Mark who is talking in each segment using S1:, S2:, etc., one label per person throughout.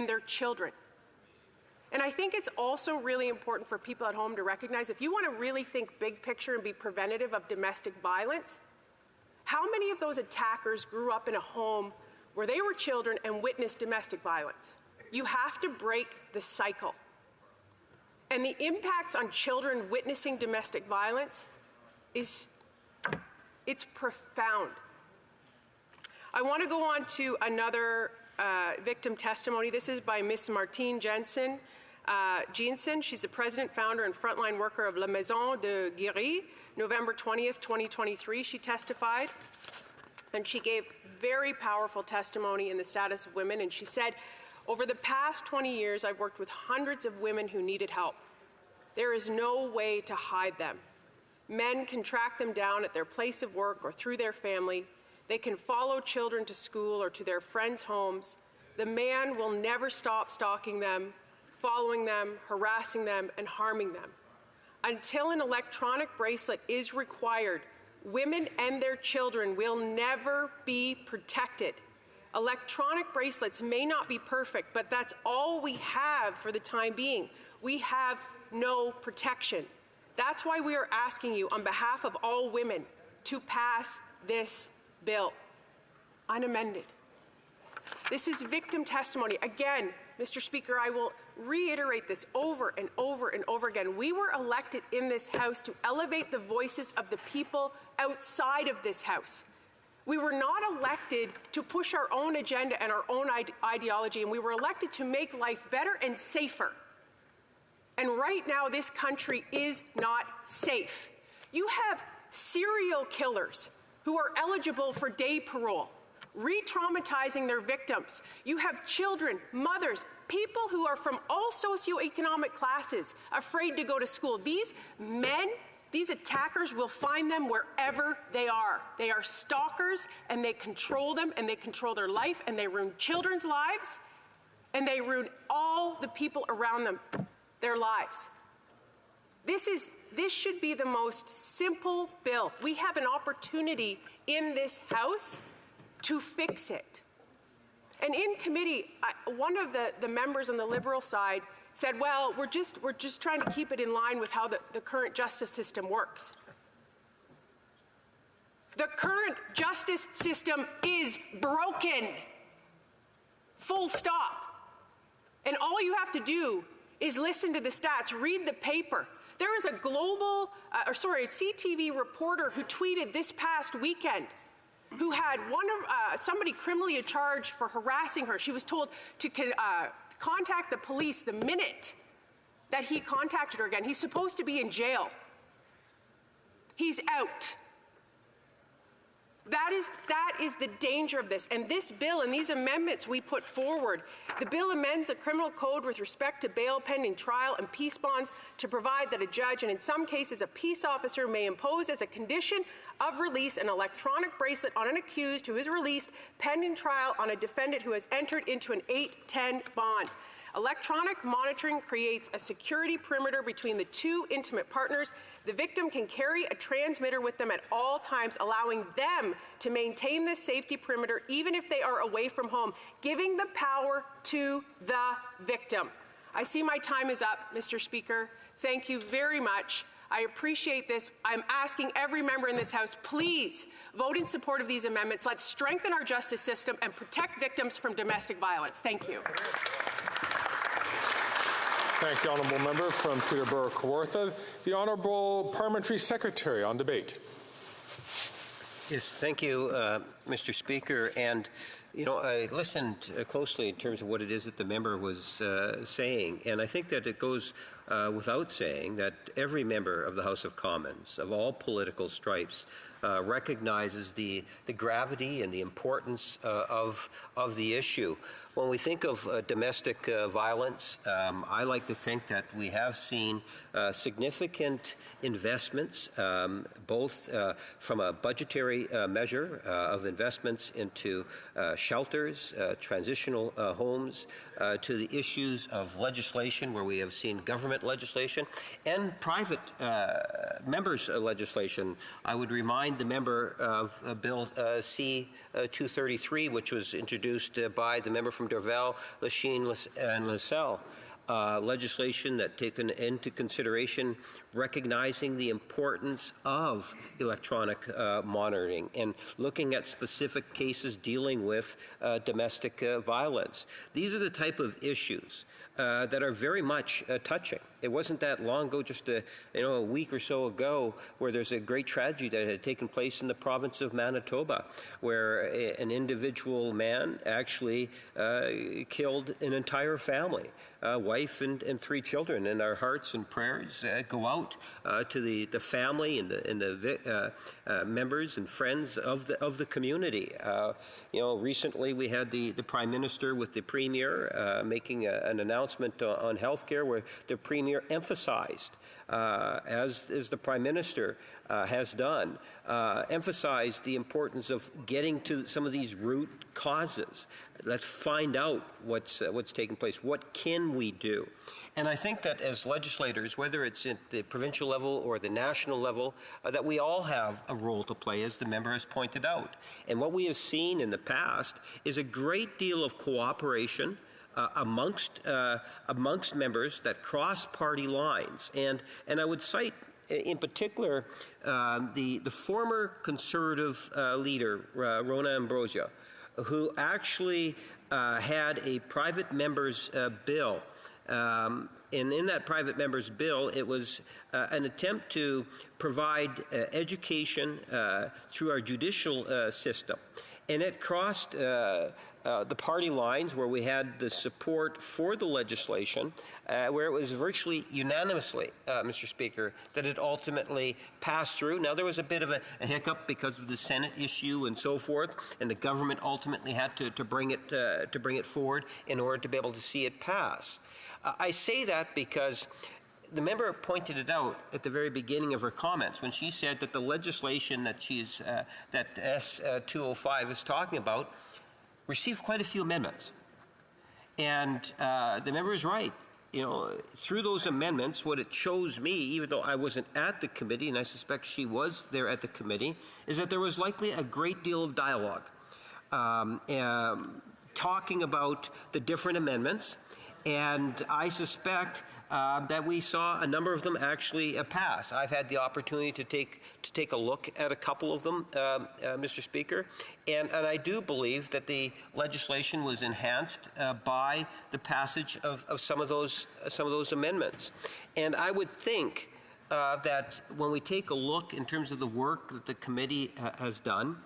S1: and their children. And I think it's also really important for people at home to recognize, if you want to really think big picture and be preventative of domestic violence, how many of those attackers grew up in a home where they were children and witnessed domestic violence? You have to break the cycle. And the impacts on children witnessing domestic violence it's profound. I want to go on to another victim testimony. This is by Miss Martine Jensen. She's the president, founder, and frontline worker of La Maison de Guéry. November 20th, 2023, she testified. And she gave very powerful testimony in the status of women. And she said, over the past 20 years, I've worked with hundreds of women who needed help. There is no way to hide them. Men can track them down at their place of work or through their family. They can follow children to school or to their friends' homes. The man will never stop stalking them, following them, harassing them, and harming them. Until an electronic bracelet is required, women and their children will never be protected. Electronic bracelets may not be perfect, but that's all we have for the time being. We have no protection. That's why we are asking you, on behalf of all women, to pass this bill unamended. This is victim testimony. Again, Mr. Speaker, I will reiterate this over and over and over again. We were elected in this House to elevate the voices of the people outside of this House. We were not elected to push our own agenda and our own ideology, and we were elected to make life better and safer. And right now, this country is not safe. You have serial killers who are eligible for day parole, re-traumatizing their victims. You have children, mothers, people who are from all socioeconomic classes afraid to go to school. These men, these attackers will find them wherever they are. They are stalkers, and they control them, and they control their life, and they ruin children's lives, and they ruin all the people around them, their lives. This should be the most simple bill. We have an opportunity in this House to fix it. And in committee, one of the members on the Liberal side said, well, we're just trying to keep it in line with how the current justice system works. The current justice system is broken. Full stop. And all you have to do is listen to the stats, read the paper. There is a CTV reporter who tweeted this past weekend who had somebody criminally charged for harassing her. She was told to contact the police the minute that he contacted her again. He's supposed to be in jail. He's out. That is the danger of this. And this bill and these amendments we put forward, the bill amends the criminal code with respect to bail pending trial and peace bonds to provide that a judge, and in some cases a peace officer, may impose as a condition of release an electronic bracelet on an accused who is released pending trial on a defendant who has entered into an 8-10 bond. Electronic monitoring creates a security perimeter between the two intimate partners. The victim can carry a transmitter with them at all times, allowing them to maintain this safety perimeter even if they are away from home, giving the power to the victim. I see my time is up, Mr. Speaker. Thank you very much. I appreciate this. I'm asking every member in this House, please vote in support of these amendments. Let's strengthen our justice system and protect victims from domestic violence. Thank you.
S2: Thank you, Honourable Member from Peterborough-Kawartha. The Honourable Parliamentary Secretary on debate.
S3: Yes, thank you, Mr. Speaker. And, you know, I listened closely in terms of what it is that the member was saying, and I think that it goes without saying that every member of the House of Commons, of all political stripes, recognizes the gravity and the importance of the issue. When we think of domestic violence, I like to think that we have seen significant investments, both from a budgetary measure of investments into shelters, transitional homes, to the issues of legislation where we have seen government government legislation and private members' legislation. I would remind the member of Bill C-233, which was introduced by the member from Dorval, Lachine, and LaSalle. Legislation that taken into consideration recognizing the importance of electronic monitoring and looking at specific cases dealing with domestic violence. These are the type of issues that are very much touching. It wasn't that long ago, just a week or so ago, where there's a great tragedy that had taken place in the province of Manitoba, where an individual man actually killed an entire family, wife and 3 children. And our hearts and prayers go out to the family and the members and friends of the community. Recently we had the Prime Minister with the Premier making an announcement on health care, where the Premier emphasized, as the Prime Minister has done, emphasized the importance of getting to some of these root causes. Let's find out what's taking place. What can we do? And I think that as legislators, whether it's at the provincial level or the national level, that we all have a role to play, as the member has pointed out. And what we have seen in the past is a great deal of cooperation amongst members that cross party lines. And I would cite in particular the former Conservative leader, Rona Ambrosia, who actually had a private member's bill. And in that private member's bill, it was an attempt to provide education through our judicial system. And it crossed the party lines, where we had the support for the legislation, where it was virtually unanimously, Mr. Speaker, that it ultimately passed through. Now, there was a bit of a hiccup because of the Senate issue and so forth, and the government ultimately had to bring it forward in order to be able to see it pass. I say that because the member pointed it out at the very beginning of her comments when she said that the legislation that that S-205 is talking about received quite a few amendments. And the member is right. Through those amendments, what it shows me, even though I wasn't at the committee, and I suspect she was there at the committee, is that there was likely a great deal of dialogue talking about the different amendments. And I suspect that we saw a number of them actually pass. I've had the opportunity to take a look at a couple of them, Mr. Speaker, and I do believe that the legislation was enhanced by the passage of some of those amendments. And I would think that when we take a look in terms of the work that the committee has done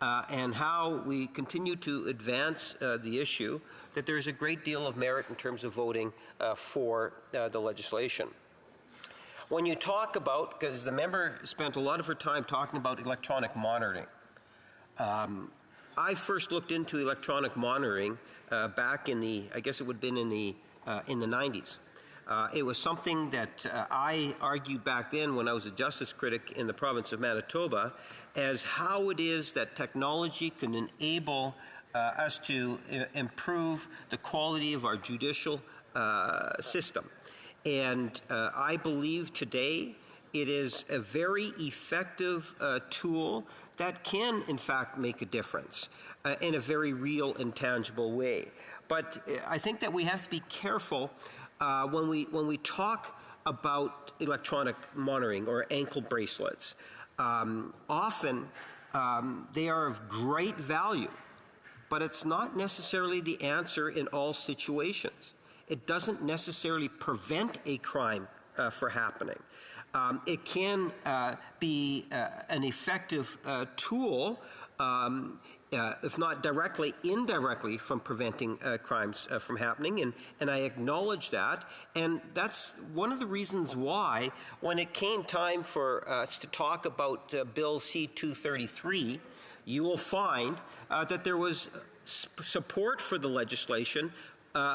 S3: and how we continue to advance the issue, that there is a great deal of merit in terms of voting for the legislation. When you talk about, because the member spent a lot of her time talking about electronic monitoring, I first looked into electronic monitoring back in I guess it would have been in the 90s. It was something that I argued back then when I was a justice critic in the province of Manitoba, as how it is that technology can enable us to improve the quality of our judicial system. And I believe today it is a very effective tool that can, in fact, make a difference in a very real and tangible way. But I think that we have to be careful when we talk about electronic monitoring or ankle bracelets. Often they are of great value, but it's not necessarily the answer in all situations. It doesn't necessarily prevent a crime from happening. It can be an effective tool, if not directly, indirectly from preventing crimes from happening, and I acknowledge that. And that's one of the reasons why, when it came time for us to talk about Bill C-233, you will find that there was support for the legislation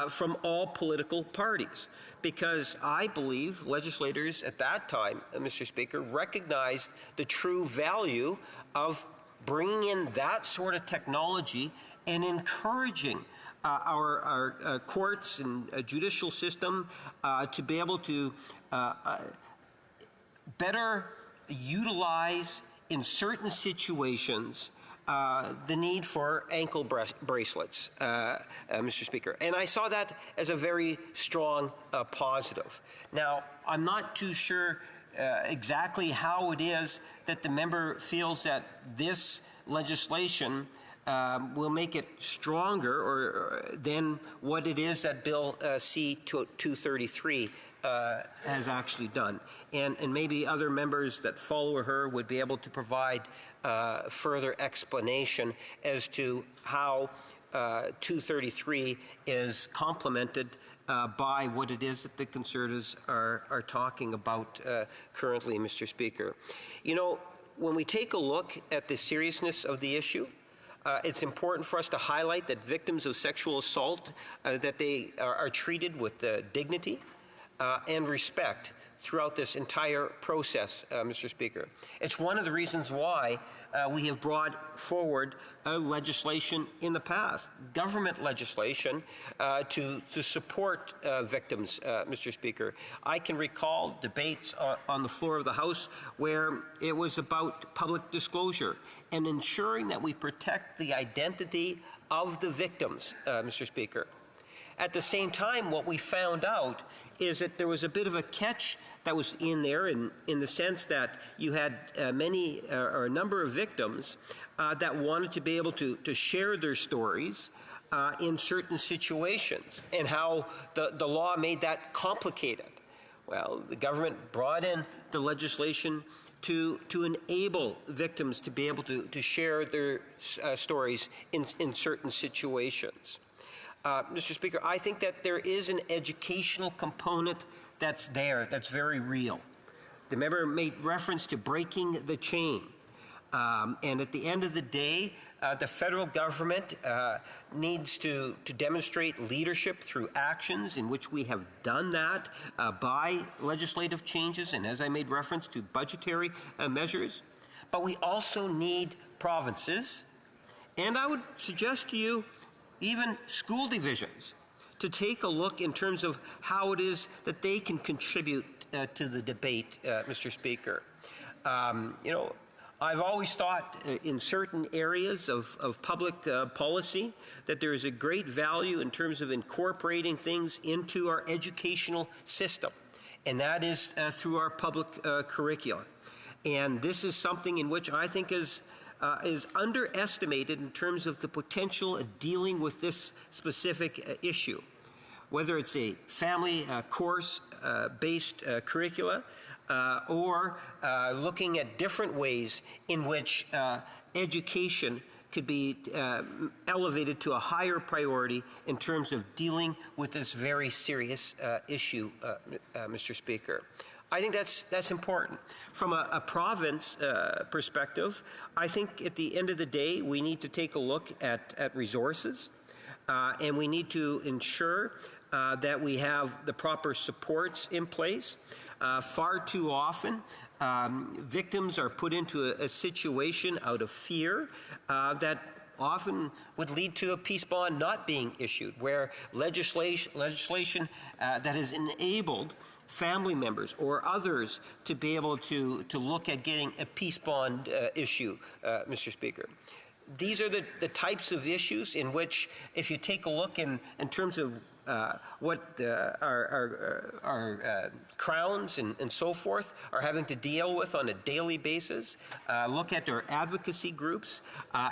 S3: from all political parties, because I believe legislators at that time, Mr. Speaker, recognized the true value of bringing in that sort of technology and encouraging our courts and judicial system to be able to better utilize in certain situations the need for ankle bracelets, Mr. Speaker. And I saw that as a very strong positive. Now, I'm not too sure exactly how it is that the member feels that this legislation will make it stronger than what it is that Bill C-233 has actually done. And maybe other members that follow her would be able to provide further explanation as to how 233 is complemented by what it is that the Conservatives are talking about currently, Mr. Speaker. You know, when we take a look at the seriousness of the issue, it's important for us to highlight that victims of sexual assault, that they are treated with dignity and respect throughout this entire process, Mr. Speaker. It's one of the reasons why we have brought forward legislation in the past, government legislation, to support victims, Mr. Speaker. I can recall debates on the floor of the House where it was about public disclosure and ensuring that we protect the identity of the victims, Mr. Speaker. At the same time, what we found out is that there was a bit of a catch that was in there in the sense that you had many or a number of victims that wanted to be able to share their stories in certain situations and how the law made that complicated. Well, the government brought in the legislation to enable victims to be able to share their stories in certain situations. Mr. Speaker, I think that there is an educational component that's there, that's very real. The member made reference to breaking the chain. And at the end of the day, the federal government needs to demonstrate leadership through actions in which we have done that by legislative changes and, as I made reference, to budgetary measures. But we also need provinces, and I would suggest to you even school divisions, to take a look in terms of how it is that they can contribute to the debate, Mr. Speaker. You know, I've always thought in certain areas of public policy that there is a great value in terms of incorporating things into our educational system, and that is through our public curriculum. And this is something in which I think is underestimated in terms of the potential of dealing with this specific issue, whether it's a family course-based curricula or looking at different ways in which education could be elevated to a higher priority in terms of dealing with this very serious issue, Mr. Speaker. I think that's important. From a province perspective, I think at the end of the day, we need to take a look at resources, and we need to ensure that we have the proper supports in place. Far too often, victims are put into a situation out of fear that often would lead to a peace bond not being issued, where legislation that has enabled family members or others to be able to look at getting a peace bond issue, Mr. Speaker. These are the types of issues in which, if you take a look in terms of what our crowns and so forth are having to deal with on a daily basis, look at their advocacy groups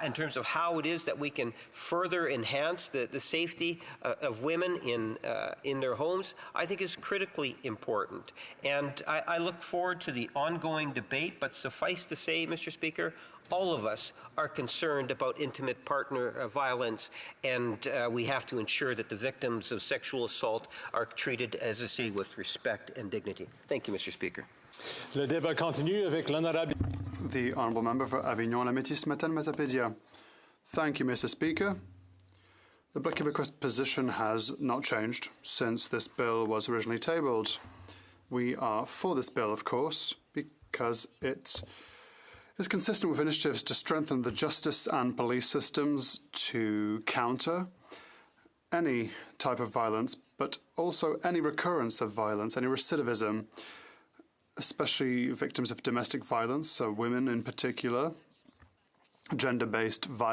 S3: in terms of how it is that we can further enhance the safety of women in their homes, I think is critically important. And I look forward to the ongoing debate, but suffice to say, Mr. Speaker, all of us are concerned about intimate partner violence, and we have to ensure that the victims of sexual assault are treated, as I say, with respect and dignity. Thank you, Mr. Speaker.
S2: Le débat continue avec l'honorable.
S4: The Honourable Member for Avignon-la-Métis-Matane-Matapédia. Thank you, Mr. Speaker. The Bloc Québécois position has not changed since this bill was originally tabled. We are for this bill, of course, because it is consistent with initiatives to strengthen the justice and police systems to counter any type of violence, but also any recurrence of violence, any recidivism, especially victims of domestic violence, so women in particular, gender-based violence.